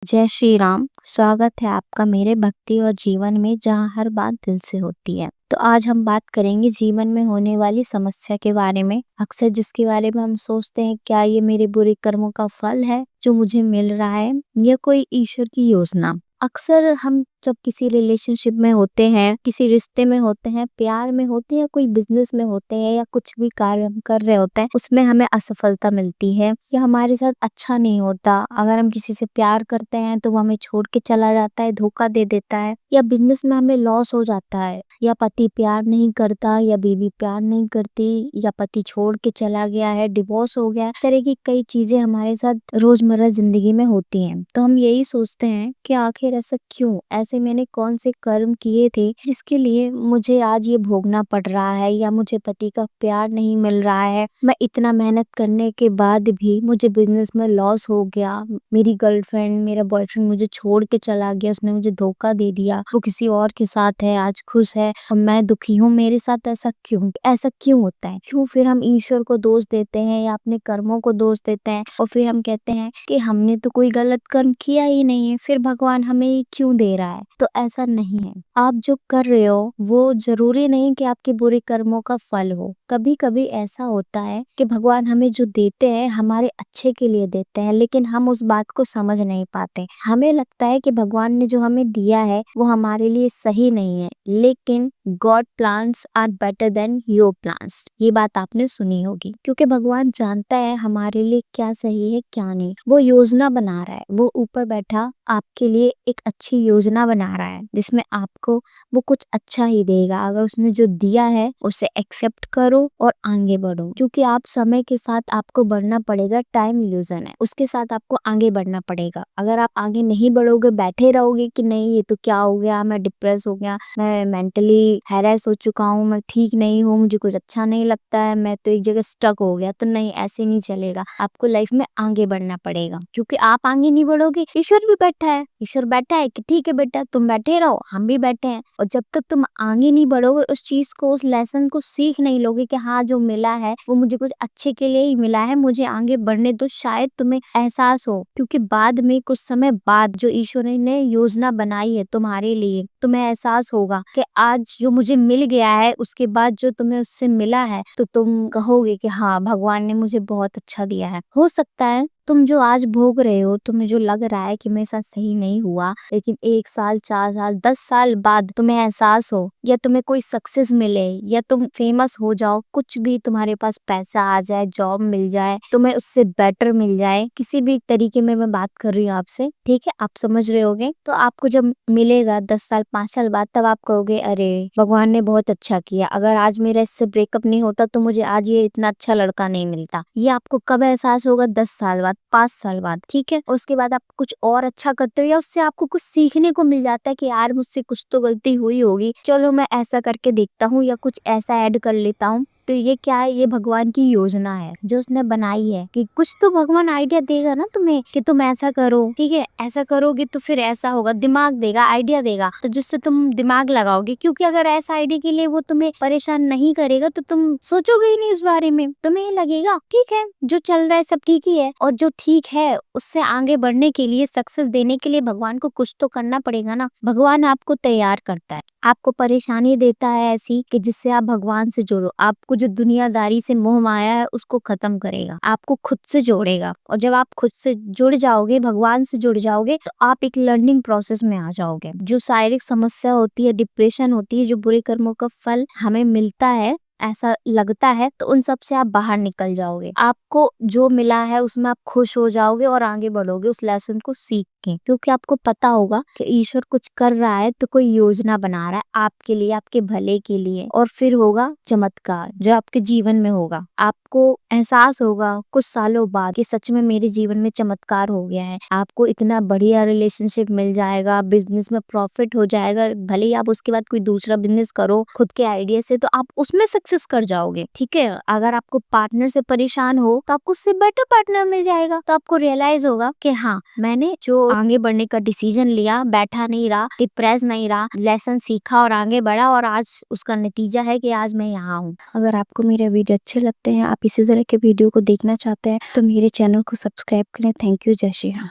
जय श्री राम। स्वागत है आपका मेरे भक्ति और जीवन में, जहाँ हर बात दिल से होती है। तो आज हम बात करेंगे जीवन में होने वाली समस्या के बारे में। अक्सर जिसके बारे में हम सोचते हैं, क्या ये मेरे बुरे कर्मों का फल है जो मुझे मिल रहा है, या कोई ईश्वर की योजना। अक्सर हम जब किसी रिलेशनशिप में होते हैं, किसी रिश्ते में होते हैं, प्यार में होते हैं, या कोई बिजनेस में होते हैं, या कुछ भी कार्य हम कर रहे होते हैं, उसमें हमें असफलता मिलती है या हमारे साथ अच्छा नहीं होता। अगर हम किसी से प्यार करते हैं तो वो हमें छोड़ के चला जाता है, धोखा दे देता है, या बिजनेस में हमें लॉस हो जाता है, या पति प्यार नहीं करता, या बीवी प्यार नहीं करती, या पति छोड़ के चला गया है, डिवोर्स हो गया। इस तरह की कई चीजें हमारे साथ रोजमर्रा जिंदगी में होती हैं। तो हम यही सोचते हैं कि आखिर ऐसा क्यों, ऐसे मैंने कौन से कर्म किए थे जिसके लिए मुझे आज ये भोगना पड़ रहा है, या मुझे पति का प्यार नहीं मिल रहा है। मैं इतना मेहनत करने के बाद भी मुझे बिजनेस में लॉस हो गया, मेरी गर्लफ्रेंड, मेरा बॉयफ्रेंड मुझे छोड़ के चला गया, उसने मुझे धोखा दे दिया, वो किसी और के साथ है, आज खुश है और मैं दुखी हूँ। मेरे साथ ऐसा क्यों होता है? क्यों फिर हम ईश्वर को दोष देते हैं या अपने कर्मों को दोष देते हैं, और फिर हम कहते हैं कि हमने तो कोई गलत कर्म किया ही नहीं है, फिर भगवान हमें ये क्यों दे रहा है। तो ऐसा नहीं है। आप जो कर रहे हो वो जरूरी नहीं कि आपके बुरे कर्मों का फल हो। कभी कभी ऐसा होता है कि भगवान हमें जो देते हैं हमारे अच्छे के लिए देते हैं, लेकिन हम उस बात को समझ नहीं पाते। हमें लगता है कि भगवान ने जो हमें दिया है वो हमारे लिए सही नहीं है, लेकिन God plans are better than your plans. ये बात आपने सुनी होगी, क्योंकि भगवान जानता है हमारे लिए क्या सही है क्या नहीं। वो योजना बना रहा है, वो ऊपर बैठा आपके लिए एक अच्छी योजना बना रहा है, जिसमें आपको वो कुछ अच्छा ही देगा। अगर उसने जो दिया है उसे एक्सेप्ट करो और आगे बढ़ो, क्योंकि आप समय के साथ आपको बढ़ना पड़ेगा। टाइम इल्यूजन है, उसके साथ आपको आगे बढ़ना पड़ेगा। अगर आप आगे नहीं बढ़ोगे, बैठे रहोगे कि नहीं ये तो क्या हो गया, मैं डिप्रेस हो गया, मैं मेंटली हैरेस हो चुका हूँ, मैं ठीक नहीं हूँ, मुझे कुछ अच्छा नहीं लगता है, मैं तो एक जगह स्टक हो गया, तो नहीं, ऐसे नहीं चलेगा। आपको लाइफ में आगे बढ़ना पड़ेगा, क्योंकि आप आगे नहीं बढ़ोगे, ईश्वर भी बैठा है। ईश्वर बैठा है कि ठीक है बेटा तुम बैठे रहो, हम भी बैठे हैं। और जब तक तुम आगे नहीं बढ़ोगे, उस चीज को, उस लेसन को सीख नहीं लोगे कि हाँ जो मिला है वो मुझे कुछ अच्छे के लिए ही मिला है, मुझे आगे बढ़ने दो, शायद तुम्हें एहसास हो। क्योंकि बाद में, कुछ समय बाद, जो ईश्वर ने योजना बनाई है तुम्हारे लिए, तुम्हें एहसास होगा कि आज जो मुझे मिल गया है, उसके बाद जो तुम्हें उससे मिला है, तो तुम कहोगे कि हाँ भगवान ने मुझे बहुत अच्छा दिया है। हो सकता है तुम जो आज भोग रहे हो, तुम्हें जो लग रहा है कि मेरे साथ सही नहीं हुआ, लेकिन 1 साल, 4 साल, 10 साल बाद तुम्हें एहसास हो, या तुम्हें कोई सक्सेस मिले, या तुम फेमस हो जाओ, कुछ भी, तुम्हारे पास पैसा आ जाए, जॉब मिल जाए, तुम्हें उससे बेटर मिल जाए, किसी भी तरीके में मैं बात कर रही हूँ आपसे, ठीक है, आप समझ रहे होगे। तो आपको जब मिलेगा 10 साल, 5 साल बाद, तब आप कहोगे अरे भगवान ने बहुत अच्छा किया, अगर आज मेरा इससे ब्रेकअप नहीं होता तो मुझे आज ये इतना अच्छा लड़का नहीं मिलता। ये आपको कब एहसास होगा? 10 साल बाद, 5 साल बाद, ठीक है। उसके बाद आप कुछ और अच्छा करते हो, या उससे आपको कुछ सीखने को मिल जाता है कि यार मुझसे कुछ तो गलती हुई होगी, चलो मैं ऐसा करके देखता हूँ, या कुछ ऐसा ऐड कर लेता हूँ। तो ये क्या है? ये भगवान की योजना है जो उसने बनाई है, कि कुछ तो भगवान आइडिया देगा ना तुम्हें कि तुम ऐसा करो, ठीक है, ऐसा करोगे तो फिर ऐसा होगा। दिमाग देगा, आइडिया देगा, तो जिससे तुम दिमाग लगाओगे। क्योंकि अगर ऐसा आइडिया के लिए वो तुम्हें परेशान नहीं करेगा तो तुम सोचोगे ही नहीं उस बारे में। तुम्हें ये लगेगा ठीक है, जो चल रहा है सब ठीक ही है, और जो ठीक है उससे आगे बढ़ने के लिए, सक्सेस देने के लिए भगवान को कुछ तो करना पड़ेगा ना। भगवान आपको तैयार करता है, आपको परेशानी देता है ऐसी कि जिससे आप भगवान से जुड़ो। आपको जो दुनियादारी से मोह माया है उसको खत्म करेगा, आपको खुद से जोड़ेगा। और जब आप खुद से जुड़ जाओगे, भगवान से जुड़ जाओगे, तो आप एक लर्निंग प्रोसेस में आ जाओगे। जो शारीरिक समस्या होती है, डिप्रेशन होती है, जो बुरे कर्मों का फल हमें मिलता है, ऐसा लगता है, तो उन सब से आप बाहर निकल जाओगे। आपको जो मिला है उसमें आप खुश हो जाओगे और आगे बढ़ोगे उस लेसन को सीख के, क्योंकि आपको पता होगा कि ईश्वर कुछ कर रहा है तो कोई योजना बना रहा है आपके लिए, आपके भले के लिए। और फिर होगा चमत्कार जो आपके जीवन में होगा। आपको एहसास होगा कुछ सालों बाद कि सच में मेरे जीवन में चमत्कार हो गया है। आपको इतना बढ़िया रिलेशनशिप मिल जाएगा, बिजनेस में प्रॉफिट हो जाएगा, भले ही आप उसके बाद कोई दूसरा बिजनेस करो खुद के आइडिया से, तो आप उसमें सक्सेस कर जाओगे, ठीक है। अगर आपको पार्टनर से परेशान हो तो आपको उससे बेटर पार्टनर मिल जाएगा, तो आपको रियलाइज होगा कि हाँ मैंने जो आगे बढ़ने का डिसीजन लिया, बैठा नहीं रहा, डिप्रेस नहीं रहा, लेसन सीखा और आगे बढ़ा, और आज उसका नतीजा है कि आज मैं यहाँ हूँ। अगर आपको मेरे वीडियो अच्छे लगते हैं, आप इसी तरह के वीडियो को देखना चाहते हैं, तो मेरे चैनल को सब्सक्राइब करें। Thank you. जय श्री राम।